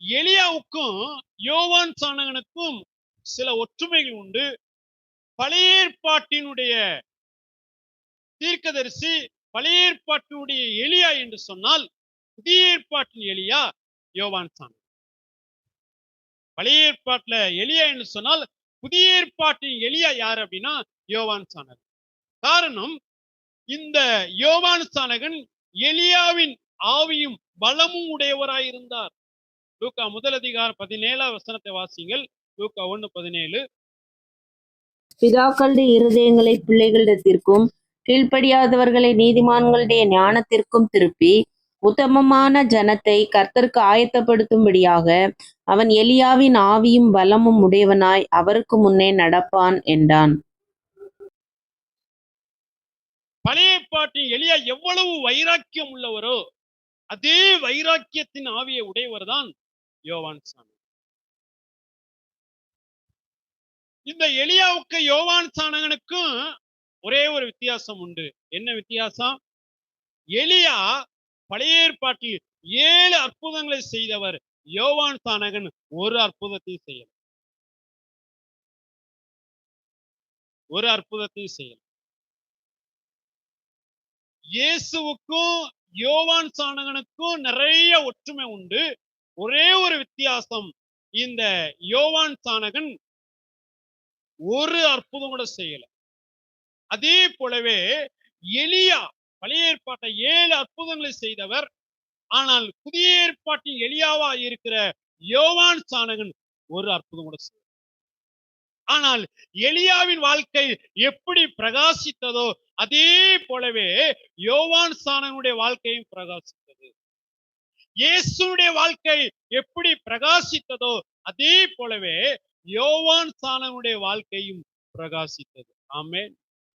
எலியாவுக்கும் யோவான் சாணகனுக்கும் சில ஒற்றுமைகள் உண்டு. பழைய ஏற்பாட்டினுடைய தீர்க்கதரிசி, பழைய ஏற்பாட்டினுடைய எலியா என்று சொன்னால் புதிய ஏற்பாட்டின் எலியா யோவான் சாணகன். பழைய ஏற்பாட்டுல எலியா என்று சொன்னால் புதிய ஏற்பாட்டின் எலியா யார் அப்படின்னா யோவான் சாணகன். காரணம், இந்த யோவான் சாணகன் எலியாவின் ஆவியும் பலமும் உடையவராயிருந்தார். லூக்கா 1:17 வாசிங்கள். லூக்கா 1:17. பிதாக்களுடைய இருதயங்களை பிள்ளைகளிடத்திற்கும் கீழ்ப்படியாதவர்களை நீதிமான்களுடைய ஞானத்திற்கும் திருப்பி உத்தமமான ஜனத்தை கர்த்தருக்கு ஆயத்தப்படுத்தும்படியாக அவன் எலியாவின் ஆவியும் பலமும் உடையவனாய் அவருக்கு முன்னே நடப்பான் என்றான். பழைய ஏற்பாட்டின் எலியா எவ்வளவு வைராக்கியம் உள்ளவரோ அதே வைராக்கியத்தின் ஆவியை உடையவர் தான் யோவான் சாணகன். இந்த எலியாவுக்கு யோவான் சாணகனுக்கும் ஒரே ஒரு வித்தியாசம் உண்டு. என்ன வித்தியாசம்? எலியா பழைய ஏற்பாட்டில் 7 அற்புதங்களை செய்தவர். யோவான் சாணகன் ஒரு அற்புதத்தையும் செய்யல. ஒரு அற்புதத்தையும் செய்யல. இயேசுவுக்கும் யோவான் சாணகனுக்கும் நிறைய ஒற்றுமை உண்டு. ஒரே ஒரு வித்தியாசம், இந்த யோவான் சாணகன் ஒரு அற்புதம் கூட செய்யல. அதே போலவே எலியா பழைய ஏற்பாட்டை 7 அற்புதங்களை செய்தவர். ஆனால் புதிய ஏற்பாட்டின் எலியாவா இருக்கிற யோவான் சாணகன் ஒரு அற்புதம் கூட செய்யல. ஆனால் எலியாவின் வாழ்க்கை எப்படி பிரகாசித்ததோ அதே போலவே யோவான் சாணகனுடைய வாழ்க்கையும் பிரகாசித்தது. இயேசுடைய வாழ்க்கை எப்படி பிரகாசித்ததோ அதே போலவே யோவான் சாணகனுடைய வாழ்க்கையும் பிரகாசித்தது. ஆமென்.